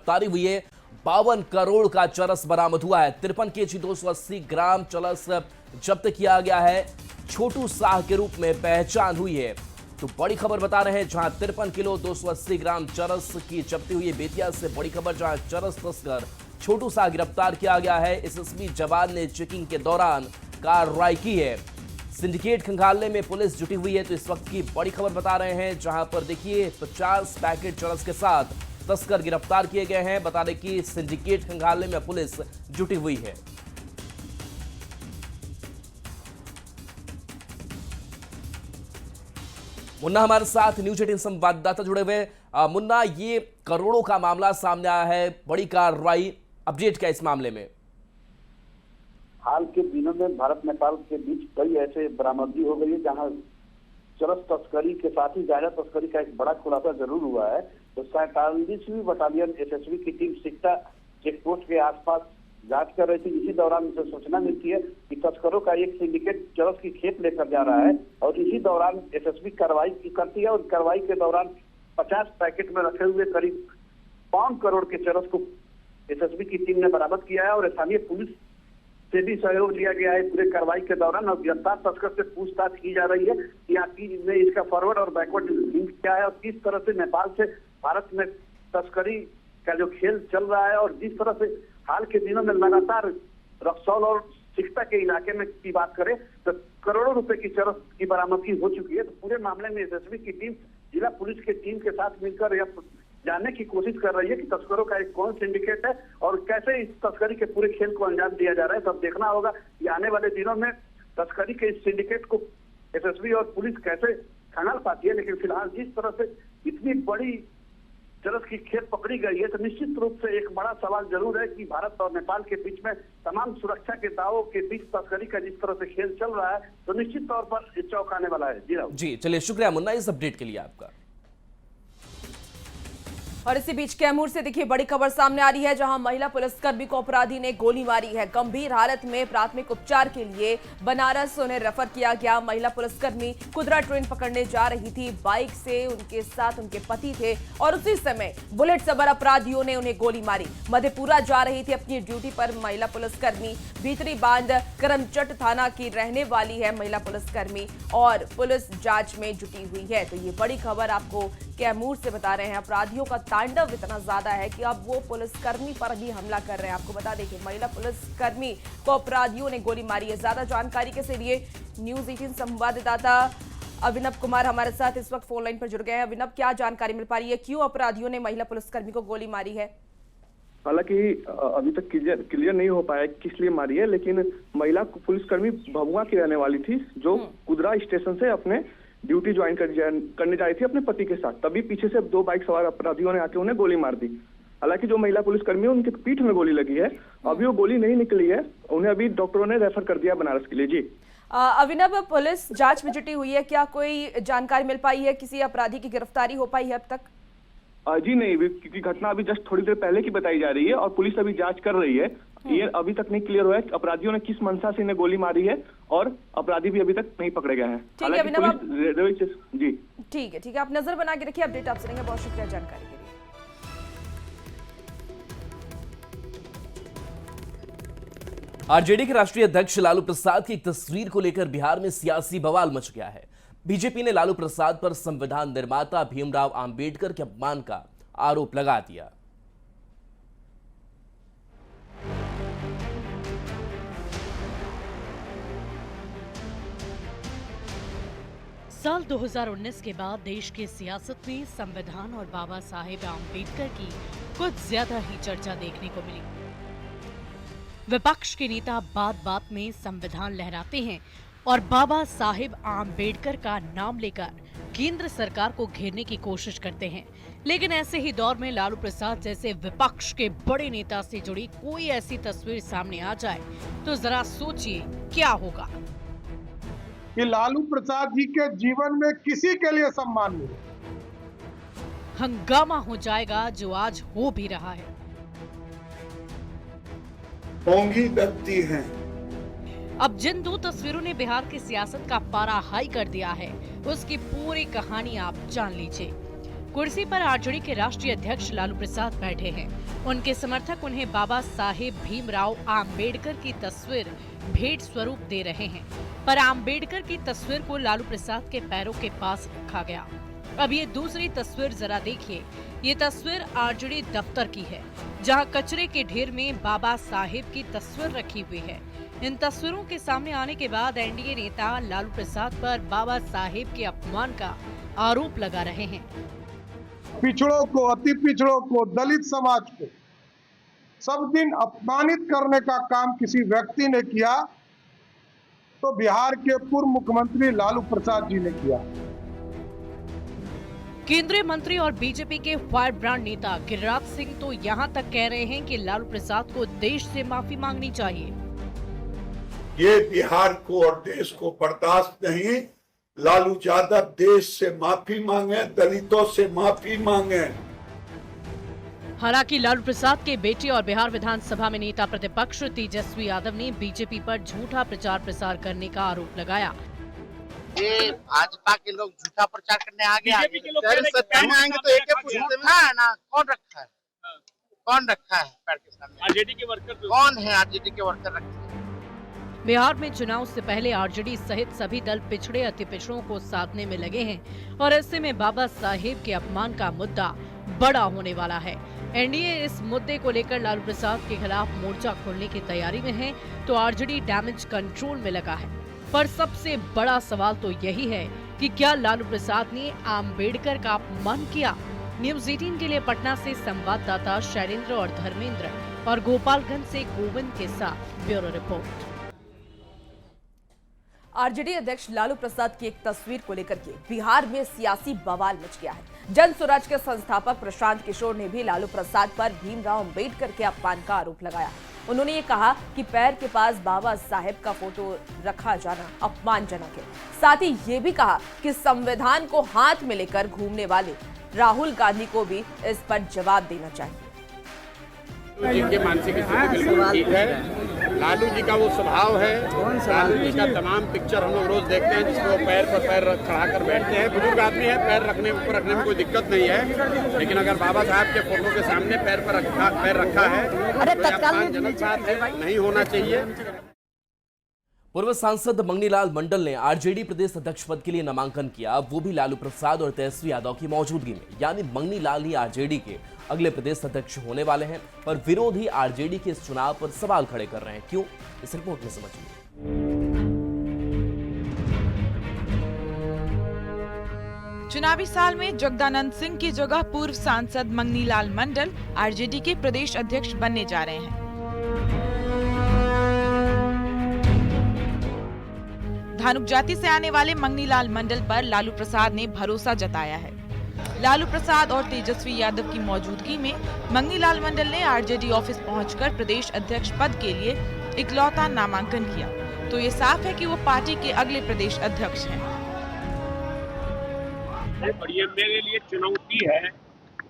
गिरफ्तारी हुई है। 52 करोड़ का चरस बरामद हुआ है। 53 kg 280 ग्राम चरस जब्त किया गया है। छोटू शाह के रूप में पहचान हुई है। तो बड़ी खबर बता रहे हैं, जहां 53 किलो 280 ग्राम चरस की जब्ती हुई है। बेतिया से बड़ी खबर, जहां चरस तस्कर छोटू शाह गिरफ्तार किया गया है। एसएसबी जवान ने चेकिंग के दौरान कार्रवाई की है। सिंडिकेट खंगालने में पुलिस जुटी हुई है। तो इस वक्त की बड़ी खबर बता रहे हैं, जहां पर देखिए 50 पैकेट चरस के साथ तस्कर गिरफ्तार किए गए हैं। बता दें कि सिंडिकेट खंगालने में पुलिस जुटी हुई है। मुन्ना हमारे साथ न्यूज 18 संवाददाता जुड़े हुए। मुन्ना, ये करोड़ों का मामला सामने आया है, बड़ी कार्रवाई, अपडेट क्या इस मामले में? हाल के दिनों में भारत नेपाल के बीच कई ऐसे बरामदगी हो गई है जहां चरस तस्करी के साथ ही गांजा तस्करी का एक बड़ा खुलासा जरूर हुआ है। तो 47वीं बटालियन एसएसबी की टीम सिकटा चेकपोस्ट के आसपास जांच कर रही थी। इसी दौरान उसे सूचना मिलती है कि तस्करों का एक सिंडिकेट चरस की खेप लेकर जा रहा है और इसी दौरान एसएसबी कार्रवाई करती है और कार्रवाई के दौरान 50 पैकेट में रखे हुए करीब 5 करोड़ के चरस को एसएसबी की टीम ने बरामद किया है और स्थानीय पुलिस से भी सहयोग लिया गया है पूरे कार्रवाई के दौरान। और गिरफ्तार तस्कर से पूछताछ की जा रही है कि आपने इसका फॉरवर्ड और बैकवर्ड लिंक क्या है और किस तरह से नेपाल से भारत में तस्करी का जो खेल चल रहा है। और जिस तरह से हाल के दिनों में लगातार रक्सौल और सिकटा के इलाके में की बात करें तो करोड़ों रुपए की चरस की बरामदगी हो चुकी है। तो पूरे मामले में एसएसबी की टीम जिला पुलिस की टीम के साथ मिलकर यह जानने की कोशिश कर रही है कि तस्करों का एक कौन सिंडिकेट है और कैसे इस तस्करी के पूरे खेल को अंजाम दिया जा रहा है। तब देखना होगा कि आने वाले दिनों में तस्करी के इस सिंडिकेट को एसएसबी और पुलिस कैसे खंगाल पाती है। लेकिन फिलहाल जिस तरह से इतनी बड़ी चरस की खेप पकड़ी गई है तो निश्चित रूप से एक बड़ा सवाल जरूर है कि भारत और नेपाल के बीच में तमाम सुरक्षा के दावों के बीच तस्करी का जिस तरह से खेल चल रहा है तो निश्चित तौर पर चौंकाने वाला है। जी चलिए, शुक्रिया मुन्ना इस अपडेट के लिए आपका। और इसी बीच कैमूर से देखिए बड़ी खबर सामने आ रही है, जहां महिला पुलिसकर्मी को अपराधी ने गोली मारी है। गंभीर हालत में प्राथमिक उपचार के लिए बनारस उन्हें रेफर किया गया। महिला पुलिसकर्मी कुदरा ट्रेन पकड़ने जा रही थी। बाइक से उनके साथ उनके पति थे और उसी समय बुलेट सवार अपराधियों ने उन्हें गोली मारी। मधेपुरा जा रही थी अपनी ड्यूटी पर महिला पुलिसकर्मी। भीतरी बांध करमचट थाना की रहने वाली है महिला पुलिसकर्मी और पुलिस जांच में जुटी हुई है। तो ये बड़ी खबर आपको कैमूर से बता रहे हैं। अपराधियों का तांडव इतना ज्यादा है कि अब वो पुलिसकर्मी पर भी हमला कर रहे हैं। आपको बता दें कि महिला पुलिसकर्मी को अपराधियों ने गोली मारी है। ज्यादा जानकारी के लिए न्यूज 18 संवाददाता अभिनव कुमार हमारे साथ इस वक्त फोन लाइन पर जुड़ गए हैं। अभिनव, क्या जानकारी मिल पा रही है, क्यों अपराधियों ने महिला पुलिसकर्मी को गोली मारी है? हालांकि अभी तक क्लियर नहीं हो पाया किस लिए मारी है, लेकिन महिला पुलिसकर्मी भभुआ की रहने वाली थी जो कुदरा स्टेशन से अपने ड्यूटी ज्वाइन करने जा रही थी अपने पति के साथ। तभी पीछे से 2 बाइक सवार अपराधियों ने आके उन्हें गोली मार दी। हालांकि जो महिला पुलिसकर्मी है उनके पीठ में गोली लगी है, अभी वो गोली नहीं निकली है। उन्हें अभी डॉक्टरों ने रेफर कर दिया बनारस के लिए। जी अभिनव, पुलिस जांच में जुटी हुई है, क्या कोई जानकारी मिल पाई है, किसी अपराधी की गिरफ्तारी हो पाई है अब तक? जी नहीं, क्योंकि घटना अभी जस्ट थोड़ी देर पहले की बताई जा रही है और पुलिस अभी जांच कर रही है। ये अभी तक नहीं क्लियर हुआ है कि अपराधियों ने किस मंशा से इन्हें गोली मारी है और अपराधी भी अभी तक नहीं पकड़े गए हैं। जी ठीक है, आप नजर बना के रखिए, अपडेट आपसे लेंगे। बहुत शुक्रिया जानकारी के लिए। आरजेडी के राष्ट्रीय अध्यक्ष लालू प्रसाद की एक तस्वीर को लेकर बिहार में सियासी बवाल मच गया है। बीजेपी ने लालू प्रसाद पर संविधान निर्माता भीमराव अंबेडकर के अपमान का आरोप लगा दिया। साल 2019 के बाद देश की सियासत में संविधान और बाबा साहेब आम्बेडकर की कुछ ज्यादा ही चर्चा देखने को मिली। विपक्ष के नेता बात बात में संविधान लहराते हैं और बाबा साहेब आम्बेडकर का नाम लेकर केंद्र सरकार को घेरने की कोशिश करते हैं। लेकिन ऐसे ही दौर में लालू प्रसाद जैसे विपक्ष के बड़े नेता से जुड़ी कोई ऐसी तस्वीर सामने आ जाए तो जरा सोचिए क्या होगा। कि लालू प्रसाद जी के जीवन में किसी के लिए सम्मान नहीं, हंगामा हो जाएगा जो आज हो भी रहा है। ओंगी दत्ती हैं। अब जिन 2 तस्वीरों ने बिहार की सियासत का पारा हाई कर दिया है उसकी पूरी कहानी आप जान लीजिए। कुर्सी पर आरजेडी के राष्ट्रीय अध्यक्ष लालू प्रसाद बैठे हैं। उनके समर्थक उन्हें बाबा साहेब भीमराव आम्बेडकर की तस्वीर भेंट स्वरूप दे रहे हैं, पर आम्बेडकर की तस्वीर को लालू प्रसाद के पैरों के पास रखा गया। अब ये दूसरी तस्वीर जरा देखिए। ये तस्वीर आरजेडी दफ्तर की है, जहां कचरे के ढेर में बाबा साहेब की तस्वीर रखी हुई है। इन तस्वीरों के सामने आने के बाद एनडीए नेता लालू प्रसाद पर बाबा साहेब के अपमान का आरोप लगा रहे हैं। पिछड़ों को, अति पिछड़ों को, दलित समाज को सब दिन अपमानित करने का काम किसी व्यक्ति ने किया तो बिहार के पूर्व मुख्यमंत्री लालू प्रसाद जी ने किया। केंद्रीय मंत्री और बीजेपी के फायर ब्रांड नेता गिरिराज सिंह तो यहां तक कह रहे हैं कि लालू प्रसाद को देश से माफी मांगनी चाहिए। ये बिहार को और देश को बर्दाश्त नहीं। लालू यादव देश से माफी मांगे, दलितों से माफी मांगे। हालांकि लालू प्रसाद के बेटे और बिहार विधानसभा में नेता प्रतिपक्ष तेजस्वी यादव ने बीजेपी पर झूठा प्रचार प्रसार करने का आरोप लगाया। ये भाजपा के लोग झूठा प्रचार करने आ गया। बीजेपी के लोग सत्ता में आएंगे तो एक झूठा है ना। कौन रखा है? कौन रखा है पैर के सामने? आरजेडी के वर्कर कौन है? आरजेडी के वर्कर रखे। बिहार में चुनाव से पहले आरजेडी सहित सभी दल पिछड़े अति पिछड़ों को साधने में लगे हैं और ऐसे में बाबा साहेब के अपमान का मुद्दा बड़ा होने वाला है। एनडीए इस मुद्दे को लेकर लालू प्रसाद के खिलाफ मोर्चा खोलने की तैयारी में है तो आरजेडी डैमेज कंट्रोल में लगा है। पर सबसे बड़ा सवाल तो यही है कि क्या लालू प्रसाद ने आम्बेडकर का अपमान किया? न्यूज़ 18 के लिए पटना से संवाददाता शैलेंद्र और धर्मेंद्र और गोपालगंज से गोविंद के साथ ब्यूरो रिपोर्ट। आरजेडी अध्यक्ष लालू प्रसाद की एक तस्वीर को लेकर के बिहार में सियासी बवाल मच गया है। जन स्वराज के संस्थापक प्रशांत किशोर ने भी लालू प्रसाद पर भीमराव अंबेडकर के अपमान का आरोप लगाया। उन्होंने ये कहा कि पैर के पास बाबा साहेब का फोटो रखा जाना अपमानजनक है। साथ ही ये भी कहा कि संविधान को हाथ में लेकर घूमने वाले राहुल गांधी को भी इस पर जवाब देना चाहिए। लालू जी की मानसिक स्थिति बिल्कुल ठीक है। लालू जी का वो स्वभाव है। लालू जी का तमाम पिक्चर हम लोग रोज देखते हैं जिसमें वो पैर पर पैर चढ़ा कर बैठते हैं। बुजुर्ग आदमी है, पैर रखने में कोई दिक्कत नहीं है, लेकिन अगर बाबा साहब के फोटो के सामने पैर रखा है तो अपमानजनक बात है, नहीं होना चाहिए। पूर्व सांसद मंगनीलाल मंडल ने आरजेडी प्रदेश अध्यक्ष पद के लिए नामांकन किया, वो भी लालू प्रसाद और तेजस्वी यादव की मौजूदगी में। यानी मंगनीलाल ही आरजेडी के अगले प्रदेश अध्यक्ष होने वाले हैं, पर विरोधी आरजेडी के इस चुनाव पर सवाल खड़े कर रहे हैं। क्यों? इस रिपोर्ट में समझिए। चुनावी साल में जगदानंद सिंह की जगह पूर्व सांसद मंगनीलाल मंडल आरजेडी के प्रदेश अध्यक्ष बनने जा रहे हैं। धानुक जाति से आने वाले मंगनीलाल मंडल पर लालू प्रसाद ने भरोसा जताया है। लालू प्रसाद और तेजस्वी यादव की मौजूदगी में मंगनीलाल मंडल ने आरजेडी ऑफिस पहुंचकर प्रदेश अध्यक्ष पद के लिए इकलौता नामांकन किया, तो ये साफ है कि वो पार्टी के अगले प्रदेश अध्यक्ष हैं। और ये मेरे लिए चुनौती है।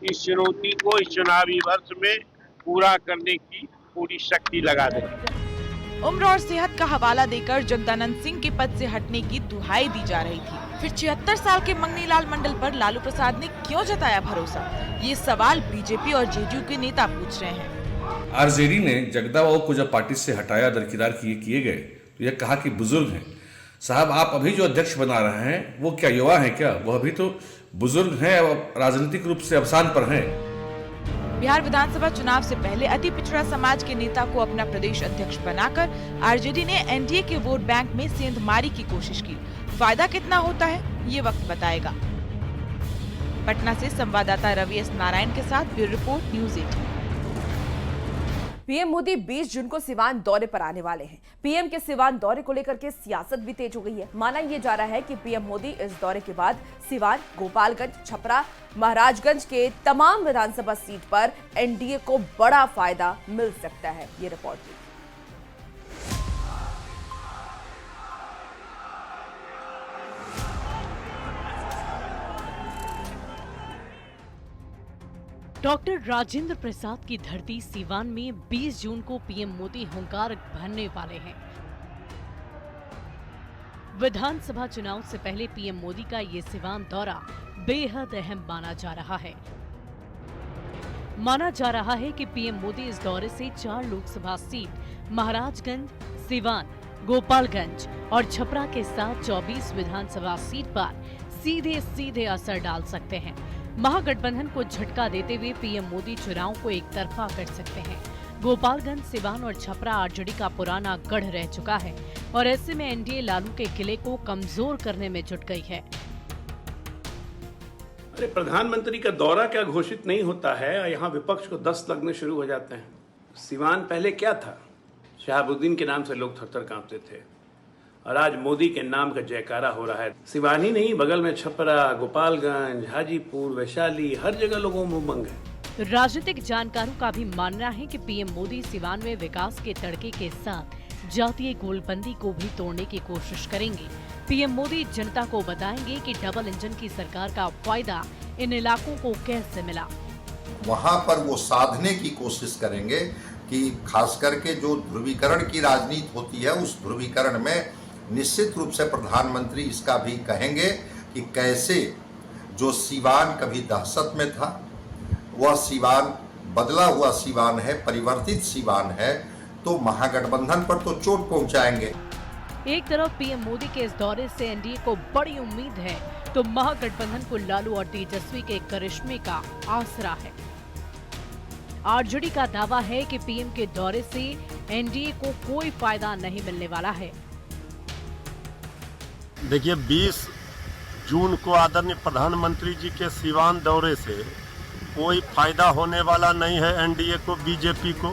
इस चुनौती को इस चुनावी वर्ष में पूरा करने की पूरी शक्ति लगा दें। उम्र और सेहत का हवाला देकर जगदानंद सिंह के पद से हटने की दुहाई दी जा रही थी। फिर 76 साल के मंगनीलाल मंडल पर लालू प्रसाद ने क्यों जताया भरोसा? ये सवाल बीजेपी और जेडीयू के नेता पूछ रहे हैं। आरजेडी ने जगदा बाबू को जब पार्टी से हटाया, दरकिनार किए गए, तो यह कहा कि बुजुर्ग हैं साहब, आप अभी जो अध्यक्ष बना रहे हैं वो क्या युवा हैं क्या? वह अभी तो बुजुर्ग हैं और राजनीतिक रूप से अवसान पर हैं। बिहार विधानसभा चुनाव से पहले अति पिछड़ा समाज के नेता को अपना प्रदेश अध्यक्ष बनाकर आरजेडी ने एनडीए के वोट बैंक में सेंधमारी की कोशिश की। फायदा कितना होता है ये वक्त बताएगा। पटना से संवाददाता रवि एस नारायण के साथ bureau report news 18। PM Modi 20 जून को सिवान दौरे पर आने वाले हैं। पीएम के सिवान दौरे को लेकर के सियासत भी तेज हो गई है। माना यह जा रहा है कि पीएम मोदी इस दौरे के बाद सिवान, गोपालगंज, छपरा, महाराजगंज के तमाम विधानसभा सीट पर एनडीए को बड़ा फायदा मिल सकता है। ये रिपोर्ट डॉक्टर राजेंद्र प्रसाद की धरती सिवान में 20 जून को पीएम मोदी हुंकार भरने वाले हैं। विधानसभा चुनाव से पहले पीएम मोदी का ये सिवान दौरा बेहद अहम माना जा रहा है। माना जा रहा है कि पीएम मोदी इस दौरे से 4 लोकसभा सीट महाराजगंज, सिवान, गोपालगंज और छपरा के साथ 24 विधानसभा सीट पर सीधे असर डाल सकते हैं। महागठबंधन को झटका देते हुए पीएम मोदी चुनाव को एक तरफा कर सकते हैं। गोपालगंज, सिवान और छपरा आरजेडी का पुराना गढ़ रह चुका है और ऐसे में एनडीए लालू के किले को कमजोर करने में जुट गई है। अरे प्रधानमंत्री का दौरा क्या घोषित नहीं होता है, यहाँ विपक्ष को 10 लगने शुरू हो जाते हैं। सिवान पहले क्या था? शहाबुद्दीन के नाम से लोग थर-थर कांपते थे और आज मोदी के नाम का जयकारा हो रहा है। सिवान ही नहीं, बगल में छपरा, गोपालगंज, हाजीपुर, वैशाली, हर जगह लोगों में उमंग है। राजनीतिक जानकारों का भी मानना है कि पीएम मोदी सिवान में विकास के तड़के के साथ जातीय गोलबंदी को भी तोड़ने की कोशिश करेंगे। पीएम मोदी जनता को बताएंगे कि डबल इंजन की सरकार का फायदा इन इलाकों को कैसे मिला। वहां पर वो साधने की कोशिश करेंगे कि खास करके जो ध्रुवीकरण की राजनीति होती है, उस ध्रुवीकरण में निश्चित रूप से प्रधानमंत्री इसका भी कहेंगे कि कैसे जो सिवान कभी दहशत में था, वह सिवान बदला हुआ सिवान है, परिवर्तित सिवान है, तो महागठबंधन पर तो चोट पहुंचाएंगे। एक तरफ पीएम मोदी के इस दौरे से एनडीए को बड़ी उम्मीद है, तो महागठबंधन को लालू और तेजस्वी के करिश्मे का आसरा है। आरजेडी का दावा है कि पीएम के दौरे से एनडीए को कोई फायदा नहीं मिलने वाला है। देखिए, 20 जून को आदरणीय प्रधानमंत्री जी के सिवान दौरे से कोई फायदा होने वाला नहीं है एनडीए को, बीजेपी को।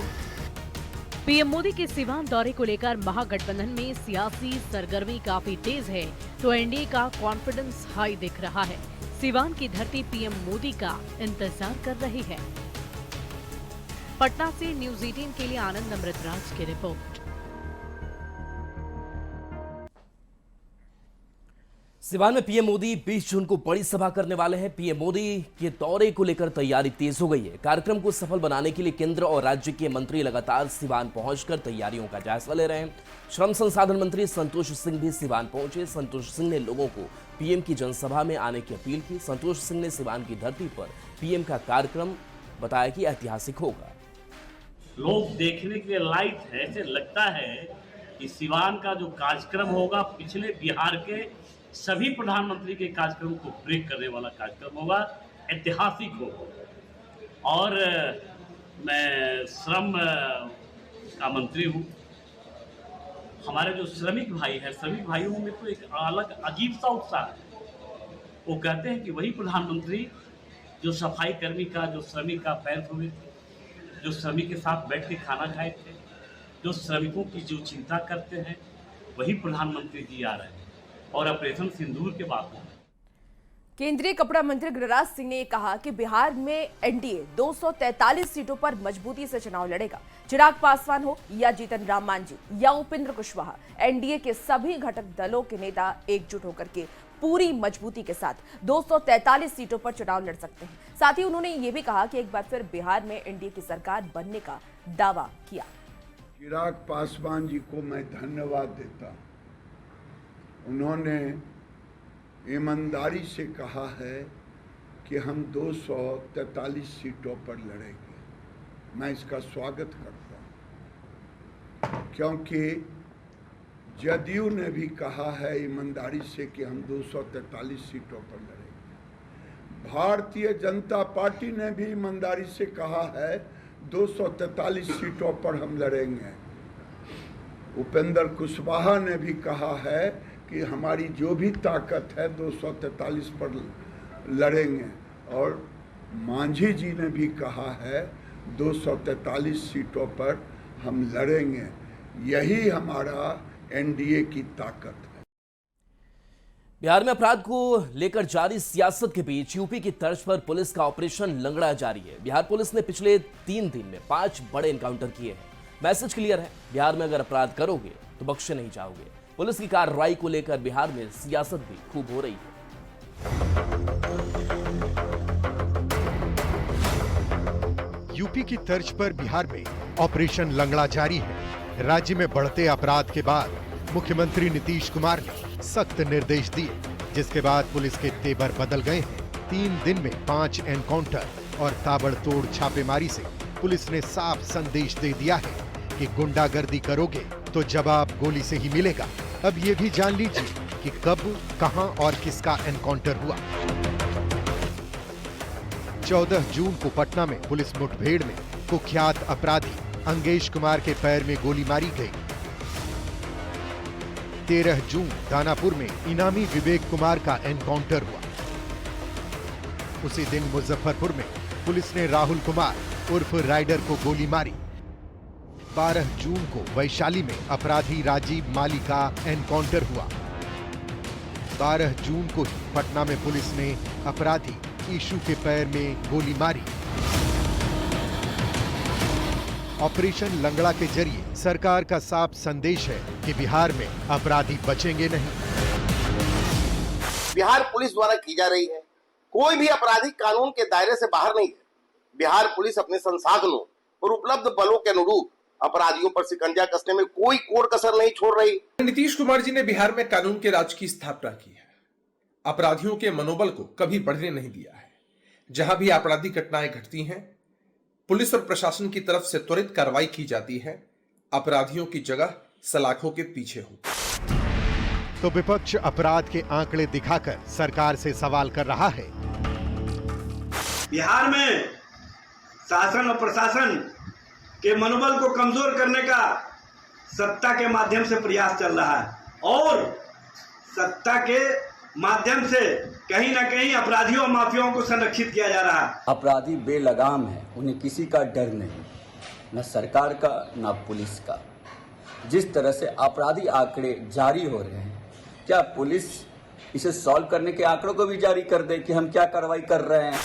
पीएम मोदी के सिवान दौरे को लेकर महागठबंधन में सियासी सरगर्मी काफी तेज है, तो एनडीए का कॉन्फिडेंस हाई दिख रहा है। सिवान की धरती पीएम मोदी का इंतजार कर रही है। पटना से न्यूज़ 18 के लिए आनंद अमृतराज की रिपोर्ट। सिवान में पीएम मोदी 20 जून को बड़ी सभा करने वाले हैं। पीएम मोदी के दौरे को लेकर तैयारी तेज हो गई है। कार्यक्रम को सफल बनाने के लिए केंद्र और राज्य के मंत्री लगातार सिवान पहुंचकर तैयारियों का जायजा ले रहे हैं। श्रम संसाधन मंत्री संतोष सिंह भी सिवान पहुंचे। संतोष सिंह ने लोगों को पीएम की जनसभा में आने की अपील की। संतोष सिंह ने सिवान की धरती पर पीएम का कार्यक्रम बताया कि ऐतिहासिक होगा। लोग देखने के लिए लायक है। ऐसे लगता है कि सिवान का जो कार्यक्रम होगा पिछले बिहार के सभी प्रधानमंत्री के कार्यक्रम को ब्रेक करने वाला कार्यक्रम होगा, ऐतिहासिक होगा। और मैं श्रम का मंत्री हूँ। हमारे जो श्रमिक भाई हैं, श्रमिक भाइयों में तो एक अलग अजीब सा उत्साह है। वो कहते हैं कि वही प्रधानमंत्री जो सफाई कर्मी का, जो श्रमिक का पैर धोए थे, जो श्रमिक के साथ बैठ के खाना खाए थे, जो श्रमिकों की जो चिंता करते हैं, वही प्रधानमंत्री जी आ रहे हैं। और ऑपरेशन सिंदूर के बाद केंद्रीय कपड़ा मंत्री गिरिराज सिंह ने कहा कि बिहार में एनडीए 243 सीटों पर मजबूती से चुनाव लड़ेगा। चिराग पासवान हो या जीतन राम मांझी या उपेंद्र कुशवाहा, एनडीए के सभी घटक दलों के नेता एकजुट होकर के पूरी मजबूती के साथ 243 सीटों पर चुनाव लड़ सकते हैं। साथ ही उन्होंने ये भी कहा कि एक बार फिर बिहार में एनडीए की सरकार बनने का दावा किया। चिराग पासवान जी को मैं धन्यवाद देता हूं। उन्होंने ईमानदारी से कहा है कि हम 243 सीटों पर लड़ेंगे। मैं इसका स्वागत करता हूं, क्योंकि जदयू ने भी कहा है ईमानदारी से कि हम 243 सीटों पर लड़ेंगे। भारतीय जनता पार्टी ने भी ईमानदारी से कहा है 243 सीटों पर हम लड़ेंगे। उपेंद्र कुशवाहा ने भी कहा है कि हमारी जो भी ताकत है 243 पर लड़ेंगे। और मांझी जी ने भी कहा है 243 सीटों पर हम लड़ेंगे। यही हमारा एनडीए की ताकत है। बिहार में अपराध को लेकर जारी सियासत के बीच यूपी की तर्ज पर पुलिस का ऑपरेशन लंगड़ा जारी है। बिहार पुलिस ने पिछले 3 दिन में 5 बड़े एनकाउंटर किए हैं। मैसेज क्लियर है, बिहार में अगर अपराध करोगे तो बख्शे नहीं जाओगे। पुलिस की कार्रवाई को लेकर बिहार में सियासत भी खूब हो रही है। यूपी की तर्ज पर बिहार में ऑपरेशन लंगड़ा जारी है। राज्य में बढ़ते अपराध के बाद मुख्यमंत्री नीतीश कुमार ने सख्त निर्देश दिए, जिसके बाद पुलिस के तेवर बदल गए हैं। 3 दिन में 5 एनकाउंटर और ताबड़तोड़ छापेमारी से पुलिस ने साफ संदेश दे दिया है कि गुंडागर्दी करोगे तो जवाब गोली से ही मिलेगा। अब ये भी जान लीजिए कि कब, कहां और किसका एनकाउंटर हुआ। 14 जून को पटना में पुलिस मुठभेड़ में कुख्यात अपराधी अंगेश कुमार के पैर में गोली मारी गई। 13 जून दानापुर में इनामी विवेक कुमार का एनकाउंटर हुआ। उसी दिन मुजफ्फरपुर में पुलिस ने राहुल कुमार उर्फ राइडर को गोली मारी। 12 जून को वैशाली में अपराधी राजीव माली का एनकाउंटर हुआ। 12 जून को ही पटना में पुलिस ने अपराधी ईशू के पैर में गोली मारी। ऑपरेशन लंगड़ा के जरिए सरकार का साफ संदेश है कि बिहार में अपराधी बचेंगे नहीं। बिहार पुलिस द्वारा की जा रही है, कोई भी अपराधी कानून के दायरे से बाहर नहीं है। बिहार पुलिस अपने संसाधनों और उपलब्ध बलों के अनुरूप अपराधियों पर शिकंजा कसने में कोई कोर कसर नहीं छोड़ रही। नीतीश कुमार जी ने बिहार में कानून के राज की स्थापना की है। अपराधियों के मनोबल को कभी बढ़ने नहीं दिया है। जहां भी आपराधिक घटनाएं घटती हैं, पुलिस और प्रशासन की तरफ से त्वरित कार्रवाई की जाती है। अपराधियों की जगह सलाखों के पीछे होती। तो विपक्ष अपराध के आंकड़े दिखाकर सरकार से सवाल कर रहा है। बिहार में शासन और प्रशासन के मनोबल को कमजोर करने का सत्ता के माध्यम से प्रयास चल रहा है और सत्ता के माध्यम से कहीं ना कहीं अपराधियों और माफियाओं को संरक्षित किया जा रहा है। अपराधी बेलगाम है, उन्हें किसी का डर नहीं, न सरकार का न पुलिस का। जिस तरह से अपराधी आंकड़े जारी हो रहे हैं, क्या पुलिस इसे सॉल्व करने के आंकड़ों को भी जारी कर दे कि हम क्या कार्रवाई कर रहे हैं।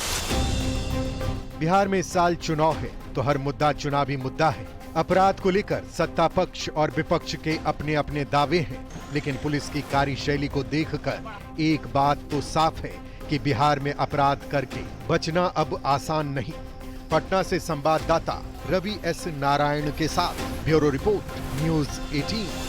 बिहार में इस साल चुनाव है तो हर मुद्दा चुनावी मुद्दा है। अपराध को लेकर सत्ता पक्ष और विपक्ष के अपने अपने दावे हैं, लेकिन पुलिस की कार्यशैली को देखकर एक बात तो साफ है कि बिहार में अपराध करके बचना अब आसान नहीं। पटना से संवाददाता रवि एस नारायण के साथ bureau report, news 18।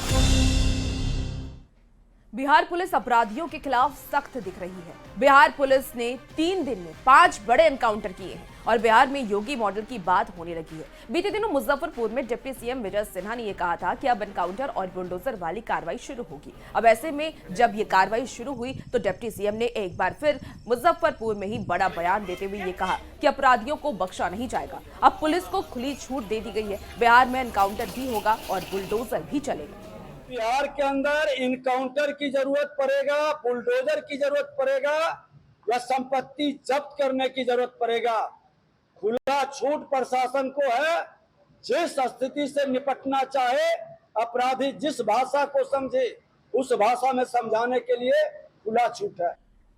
Bihar police अपराधियों के खिलाफ सख्त दिख रही है। बिहार पुलिस ने 3 दिन में 5 बड़े एनकाउंटर किए हैं और बिहार में योगी मॉडल की बात होने लगी है। बीते दिनों मुजफ्फरपुर में डिप्टी सीएम विजय सिन्हा ने यह कहा था कि अब एनकाउंटर और बुलडोजर वाली कार्रवाई शुरू होगी। अब ऐसे में जब ये कार्रवाई शुरू हुई तो डिप्टी सीएम ने एक बार फिर मुजफ्फरपुर में ही बड़ा बयान देते हुए ये कहा कि अपराधियों को बख्शा नहीं जाएगा। अब पुलिस को खुली छूट दे दी गई है। बिहार में एनकाउंटर भी होगा और बुलडोजर भी चलेगा। बिहार के अंदर इनकाउंटर की जरूरत पड़ेगा, बुलडोजर की जरूरत पड़ेगा या संपत्ति जब्त करने की जरूरत पड़ेगा। खुला छूट प्रशासन को है। जिस स्थिति से निपटना चाहे, अपराधी जिस भाषा को समझे उस भाषा में समझाने के लिए खुला छूट है।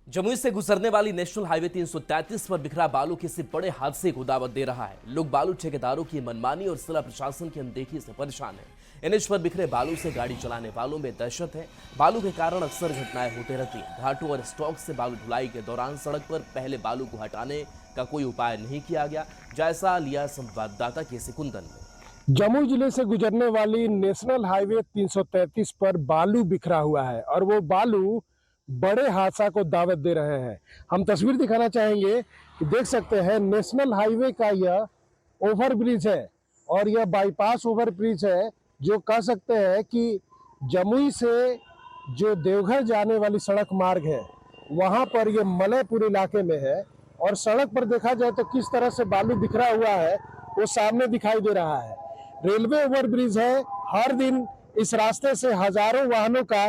जमुई से गुजरने वाली नेशनल हाईवे 333 पर बिखरा बालू किसी बड़े हादसे को दावत दे रहा है। लोग बालू ठेकेदारों की मनमानी और जिला प्रशासन की अनदेखी से परेशान हैं। एनएच पर बिखरे बालू से गाड़ी चलाने वालों में दहशत है। बालू के कारण अक्सर घटनाएं होती रहती हैं। घाटों और स्टॉक से बालू ढुलाई के दौरान सड़क पर पहले बालू को हटाने का कोई उपाय नहीं किया गया। जायजा लिया संवाददाता केसी कुंदन ने। जमुई जिले से गुजरने वाली नेशनल हाईवे 333 पर बालू बिखरा हुआ है और वो बालू बड़े हादसा को दावत दे रहे हैं। हम तस्वीर दिखाना चाहेंगे कि देख सकते हैं नेशनल हाईवे का यह ओवरब्रिज है और यह बाईपास ओवरब्रिज है, जो कह सकते हैं कि जमुई से जो देवघर जाने वाली सड़क मार्ग है वहां पर यह मलयपुर इलाके में है। और सड़क पर देखा जाए तो किस तरह से बालू बिखरा हुआ है वो सामने दिखाई दे रहा है। रेलवे ओवरब्रिज है, हर दिन इस रास्ते से हजारों वाहनों का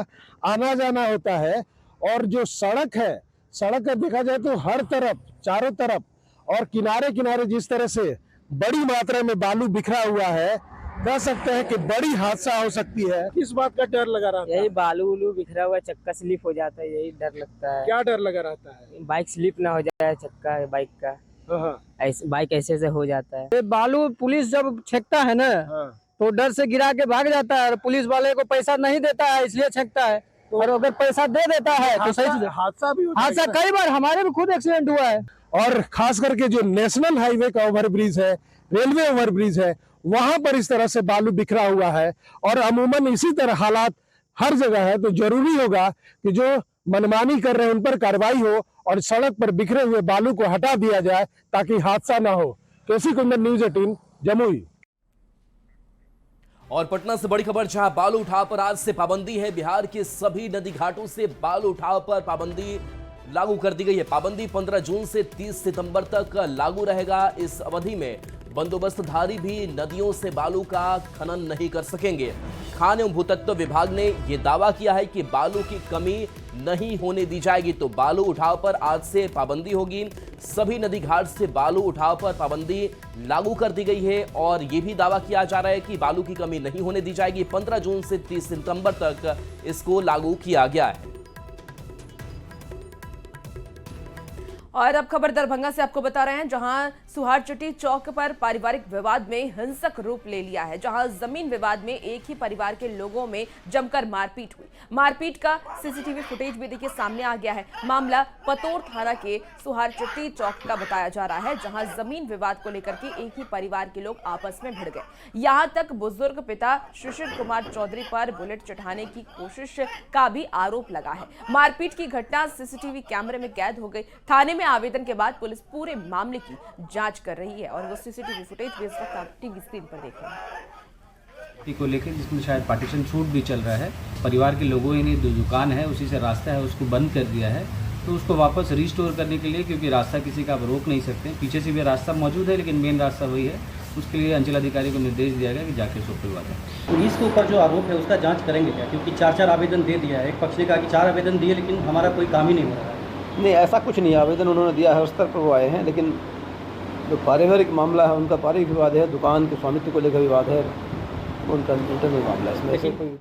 आना जाना होता है। और जो सड़क है, सड़क का देखा जाए तो हर तरफ, चारों तरफ और किनारे किनारे जिस तरह से बड़ी मात्रा में बालू बिखरा हुआ है, कह सकते हैं कि बड़ी हादसा हो सकती है। किस बात का डर लगा रहता है? यही बालू उलू बिखरा हुआ, चक्का स्लिप हो जाता है, यही डर लगता है। क्या डर लगा रहता है? बाइक स्लिप ना हो जाए, चक्का बाइक का ऐसे बाइक ऐसे से हो जाता है। बालू पुलिस जब छेकता है ना तो डर से गिरा के भाग जाता है और पुलिस वाले को पैसा नहीं देता है, इसलिए छेकता है। और अगर पैसा दे देता है तो सही हादसा भी हादसा कई बार हमारे भी खुद एक्सीडेंट हुआ है। और खास करके जो नेशनल हाईवे का ओवरब्रिज है, रेलवे ओवरब्रिज है, वहां पर इस तरह से बालू बिखरा हुआ है। और अमूमन इसी तरह हालात हर जगह है, तो जरूरी होगा कि जो मनमानी कर रहे हैं उन पर कार्रवाई हो और सड़क पर बिखरे हुए बालू को हटा दिया जाए ताकि हादसा ना हो। केसी कुंदन, न्यूज़ 18, जमुई। और पटना से बड़ी खबर, जहां बालू उठाव पर आज से पाबंदी है। बिहार के सभी नदी घाटों से बालू उठाव पर पाबंदी लागू कर दी गई है। पाबंदी 15 जून से 30 सितंबर तक लागू रहेगा। इस अवधि में बंदोबस्तधारी भी नदियों से बालू का खनन नहीं कर सकेंगे। खान एवं भूतत्व विभाग ने यह दावा किया है कि बालू की कमी नहीं होने दी जाएगी। तो बालू उठाव पर आज से पाबंदी होगी। सभी नदी घाट से बालू उठाव पर पाबंदी लागू कर दी गई है और यह भी दावा किया जा रहा है कि बालू की कमी नहीं होने दी जाएगी। 15 जून से 30 सितंबर तक इसको लागू किया गया है। और अब खबर दरभंगा से आपको बता रहे हैं, जहां सुहारचट्टी चौक पर पारिवारिक विवाद में हिंसक रूप ले लिया है। जहां जमीन विवाद में एक ही परिवार के लोगों में जमकर मारपीट हुई। मारपीट का सीसीटीवी फुटेज भी देखिए सामने आ गया है। मामला पतोर थाना के सुहारचट्टी चौक का बताया जा रहा है, जहां जमीन विवाद को लेकर के एक ही परिवार के लोग आपस में भिड़ गए। यहां तक बुजुर्ग पिता शिशिर कुमार चौधरी पर बुलेट चढ़ाने की कोशिश का भी आरोप लगा है। मारपीट की घटना सीसीटीवी कैमरे में कैद हो गई। थाने में आवेदन के बाद पुलिस पूरे मामले की जांच कर रही है और वो सीसीटीवी फुटेज भी इस वक्त आप टीवी स्क्रीन पर देख रहे हैं। को लेकर जिसमें शायद पार्टीशन छूट भी चल रहा है। परिवार के लोगों ने जो दुकान है उसी से रास्ता है उसको बंद कर दिया है, तो उसको वापस रिस्टोर करने के लिए, क्योंकि रास्ता किसी का आप रोक नहीं सकते। पीछे से भी रास्ता मौजूद है लेकिन मेन रास्ता वही है। उसके लिए अंचलाधिकारी को निर्देश दिया गया कि जाके उसको खुलवा दें। पुलिस के ऊपर जो आरोप है उसका जाँच करेंगे क्या? क्योंकि 4 आवेदन दे दिया है। एक पक्ष ने कहा कि 4 आवेदन दिए लेकिन हमारा कोई काम ही नहीं हो रहा है। नहीं, ऐसा कुछ नहीं। आवेदन उन्होंने दिया है, उस स्तर पर वो आए हैं, लेकिन जो पारिवारिक मामला है उनका पारिवारिक विवाद है, दुकान के स्वामित्व को लेकर विवाद है, उनका इंटरनल मामला है। इसमें कोई।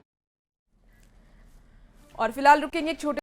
और फिलहाल रुकेंगे एक छोटे